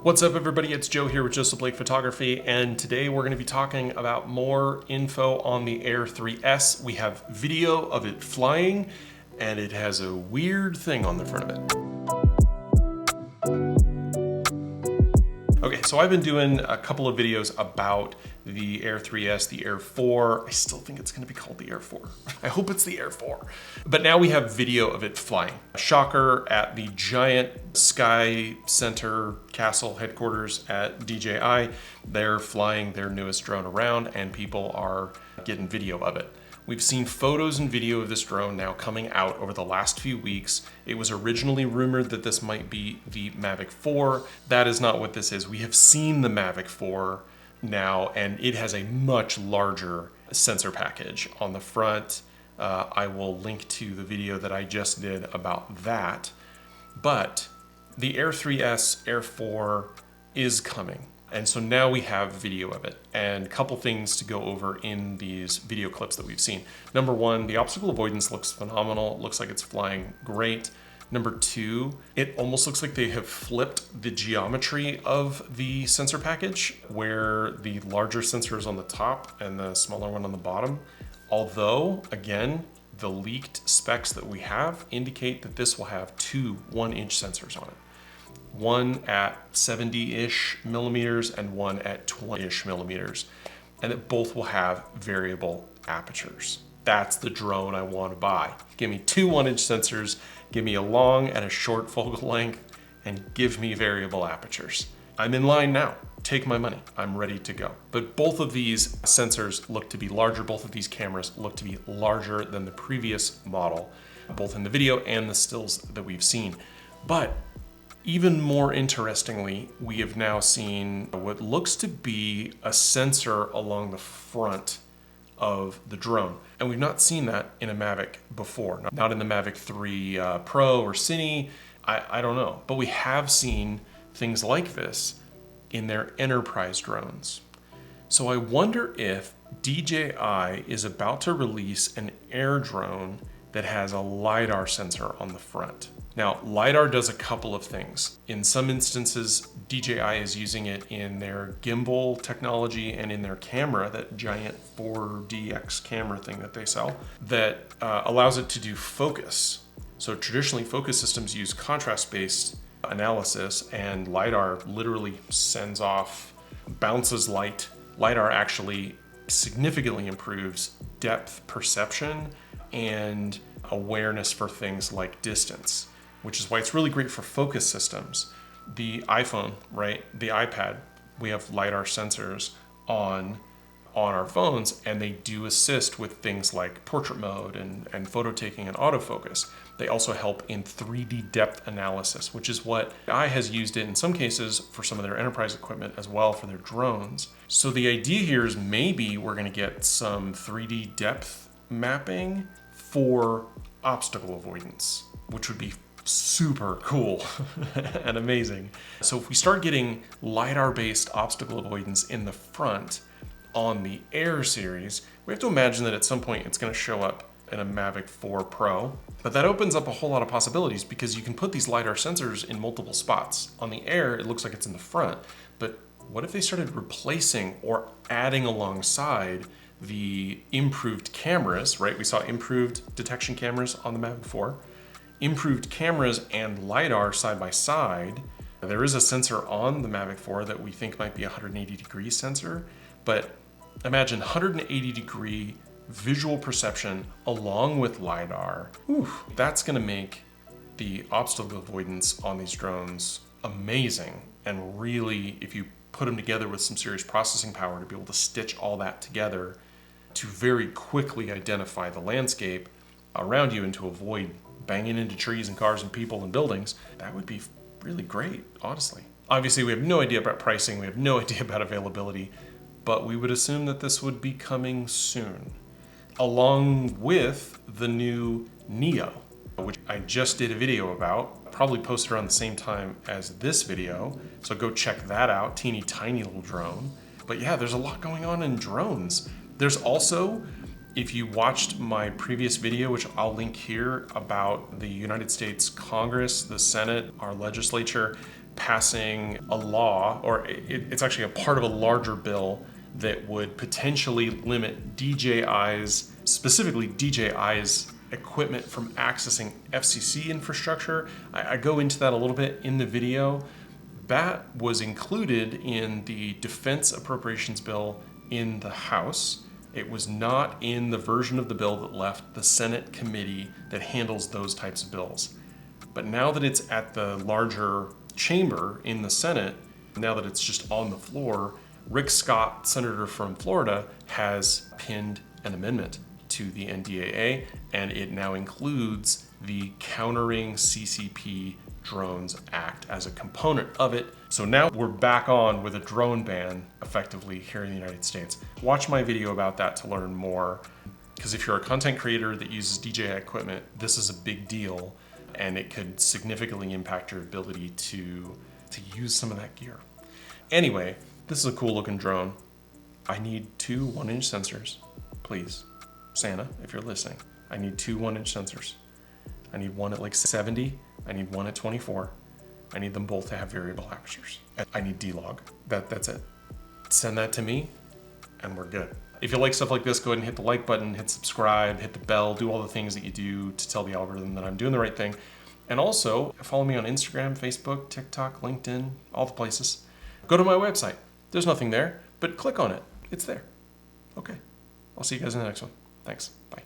What's up, everybody? It's Joe here with Joseph Blake Photography, and today we're going to be talking about more info on the Air 3S. We have video of it flying, and it has a weird thing on the front of it. Okay, so I've been doing a couple of videos about the Air 3S, the Air 4. I still think it's gonna be called the Air 4. I hope it's the Air 4. But now we have video of it flying. A shocker at the giant Sky Center Castle headquarters at DJI. They're flying their newest drone around and people are getting video of it. We've seen photos and video of this drone now coming out over the last few weeks. It was originally rumored that this might be the Mavic 4. That is not what this is. We have seen the Mavic 4 now, and it has a much larger sensor package on the front. I will link to the video that I just did about that. But the Air 3S, Air 4 is coming. And so now we have video of it, and a couple things to go over in these video clips that we've seen. Number one, the obstacle avoidance looks phenomenal. It looks like it's flying great. Number two, it almost looks like they have flipped the geometry of the sensor package, where the larger sensor is on the top and the smaller one on the bottom. Although, again, the leaked specs that we have indicate that this will have two 1-inch sensors on it. One at 70-ish millimeters and one at 20-ish millimeters, and that both will have variable apertures. That's the drone I want to buy. Give me two 1-inch sensors, give me a long and a short focal length, and give me variable apertures. I'm in line now. Take my money. I'm ready to go. But both of these sensors look to be larger. Both of these cameras look to be larger than the previous model, both in the video and the stills that we've seen. But even more interestingly, we have now seen what looks to be a sensor along the front of the drone. And we've not seen that in a Mavic before. Not in the Mavic 3 Pro or Cine, I don't know. But we have seen things like this in their enterprise drones. So I wonder if DJI is about to release an air drone that has a LiDAR sensor on the front. Now, LiDAR does a couple of things. In some instances, DJI is using it in their gimbal technology and in their camera, that giant 4DX camera thing that they sell, that allows it to do focus. So traditionally, focus systems use contrast-based analysis, and LiDAR literally sends off, bounces light. LiDAR actually significantly improves depth perception and awareness for things like distance, which is why it's really great for focus systems. The iPhone, right? The iPad, we have LiDAR sensors on our phones, and they do assist with things like portrait mode and photo taking and autofocus. They also help in 3D depth analysis, which is what DJI has used it in some cases for some of their enterprise equipment as well for their drones. So the idea here is maybe we're gonna get some 3D depth mapping for obstacle avoidance, which would be super cool and amazing. So if we start getting LiDAR-based obstacle avoidance in the front on the Air series, we have to imagine that at some point it's going to show up in a Mavic 4 Pro. But that opens up a whole lot of possibilities because you can put these LiDAR sensors in multiple spots. On the Air, it looks like it's in the front, but what if they started replacing or adding alongside the improved cameras, right? We saw improved detection cameras on the Mavic 4, improved cameras and LiDAR side by side. There is a sensor on the Mavic 4 that we think might be a 180-degree sensor, but imagine 180-degree visual perception along with LiDAR. Ooh, that's gonna make the obstacle avoidance on these drones amazing, and really, if you put them together with some serious processing power to be able to stitch all that together to very quickly identify the landscape around you and to avoid banging into trees and cars and people and buildings, that would be really great, honestly. Obviously, we have no idea about pricing, we have no idea about availability, but we would assume that this would be coming soon, along with the new Neo, which I just did a video about, probably posted around the same time as this video, so go check that out, teeny tiny little drone. But yeah, there's a lot going on in drones. There's also, if you watched my previous video, which I'll link here, about the United States Congress, the Senate, our legislature, passing a law, or it's actually a part of a larger bill that would potentially limit DJI's, specifically DJI's equipment from accessing FCC infrastructure. I go into that a little bit in the video. That was included in the defense appropriations bill in the House. It was not in the version of the bill that left the Senate committee that handles those types of bills. But now that it's at the larger chamber in the Senate, now that it's just on the floor, Rick Scott, senator from Florida, has pinned an amendment to the NDAA, and it now includes the Countering CCP Drones Act as a component of it. So now we're back on with a drone ban effectively here in the United States. Watch my video about that to learn more, because if you're a content creator that uses DJI equipment, this is a big deal, and it could significantly impact your ability to use some of that gear. Anyway, this is a cool looking drone. I need 2 1-inch sensors, please. Santa, if you're listening, I need 2 1-inch sensors. I need one at like 70, I need one at 24. I need them both to have variable apertures. I need D-Log, that's it. Send that to me and we're good. If you like stuff like this, go ahead and hit the like button, hit subscribe, hit the bell, do all the things that you do to tell the algorithm that I'm doing the right thing. And also follow me on Instagram, Facebook, TikTok, LinkedIn, all the places. Go to my website. There's nothing there, but click on it. It's there. Okay. I'll see you guys in the next one. Thanks. Bye.